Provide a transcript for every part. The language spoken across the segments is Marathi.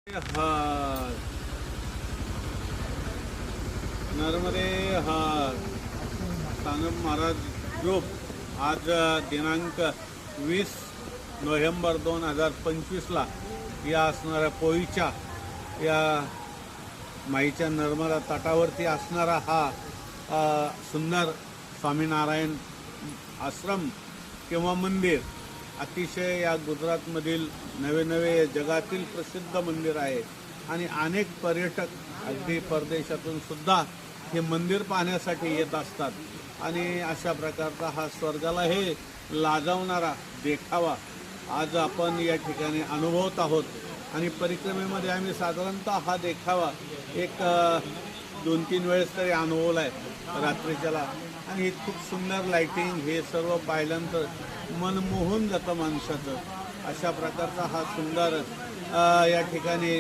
हर नर्मदे हर सानप महाराज ग्रुप आज दिनांक 20 नोव्हेंबर 2025ला या असणाऱ्या पोईच्या या माईच्या नर्मदा तटावरती असणारा हा सुंदर स्वामीनारायण आश्रम किंवा मंदिर अतिशय या गुजरातमधील नवे जगातील प्रसिद्ध मंदिर आहे आणि अनेक पर्यटक अगदी परदेशातून सुद्धा हे मंदिर पाहण्यासाठी येत असतात आणि अशा प्रकारचा हा स्वर्गाला हे लाजवणारा देखावा आज आपण या ठिकाणी अनुभवत आहोत आणि परिक्रमेमध्ये आम्ही साधारणतः हा देखावा एक 2-3 वेळेस तरी अनुभवला आहे रात्रीच्याला आणि हे खूप सुंदर लाइटिंग हे सर्व पाहिल्यानंतर मन मोहून जातं माणसाचं. अशा प्रकारचा हा सुंदर या ठिकाणी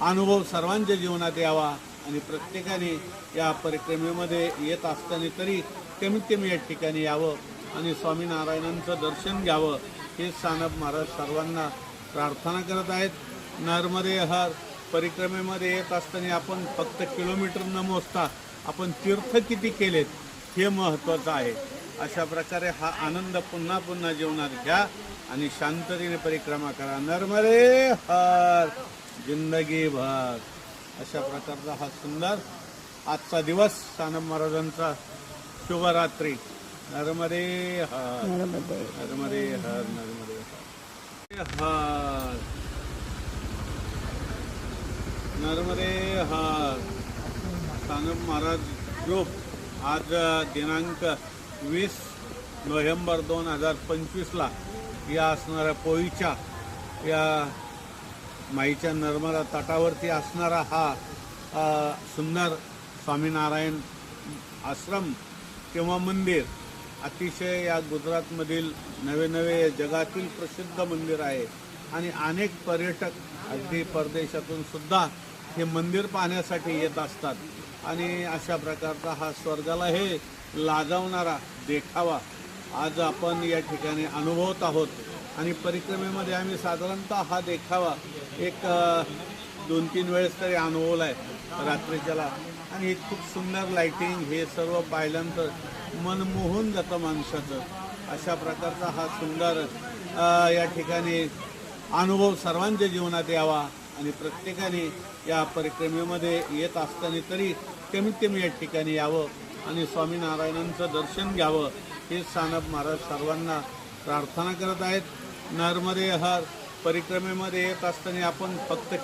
अनुभव सर्वांच्या जीवनात यावा आणि प्रत्येकाने या परिक्रमेमध्ये येत असताना तरी कमीत कमी या ठिकाणी यावं आणि स्वामीनारायणांचं दर्शन घ्यावं हे सानप महाराज सर्वांना प्रार्थना करत आहेत. नर्मदे हर परिक्रमेमध्ये येत असताना आपण फक्त किलोमीटर न मोजता आपण तीर्थ किती केलेत हे महत्त्वाचं आहे. अशा प्रकारे हा आनंद पुन्हा पुन्हा जीवनात घ्या आणि शांततेने परिक्रमा करा. नर्मदे हर जिंदगी भर. अशा प्रकारचा हा सुंदर आजचा दिवस सानप महाराजांचा शुभरात्री. नर्मदे हर नर्मदे हर नर्मदे हर नर्मदे हर सानप महाराज ग्रुप आज दिनांक 20 नोव्हेंबर 2025ला या असणाऱ्या पोईच्या या माईच्या नर्मदा तटावरती असणारा हा सुंदर स्वामीनारायण आश्रम किंवा मंदिर अतिशय या गुजरातमधील नवे जगातील प्रसिद्ध मंदिर आहे आणि अनेक पर्यटक अगदी परदेशातून सुद्धा हे मंदिर पाहण्यासाठी येत असतात आणि अशा प्रकारचा हा स्वर्गाला हे लाजवणारा देखावा आज आपण या ठिकाणी अनुभवत आहोत आणि परिक्रमेमध्ये आम्ही साधारणतः हा देखावा एक 2-3 वेळेस तरी अनुभवला आहे रात्रीच्याला आणि हे खूप सुंदर लाइटिंग हे सर्व पाहिल्यानंतर मन मोहून जातं माणसाचं. अशा प्रकारचा हा सुंदर या ठिकाणी अनुभव सर्वांच्या जीवनात यावा आणि प्रत्येकाने या परिक्रमेमध्ये येत असताना तरी कमीत कमी या ठिकाणी यावं आणि स्वामीनारायणांचं दर्शन घ्यावं हे सानप महाराज सर्वांना प्रार्थना करत आहेत. नर्मदे हर परिक्रमेमध्ये येत असताना आपण फक्त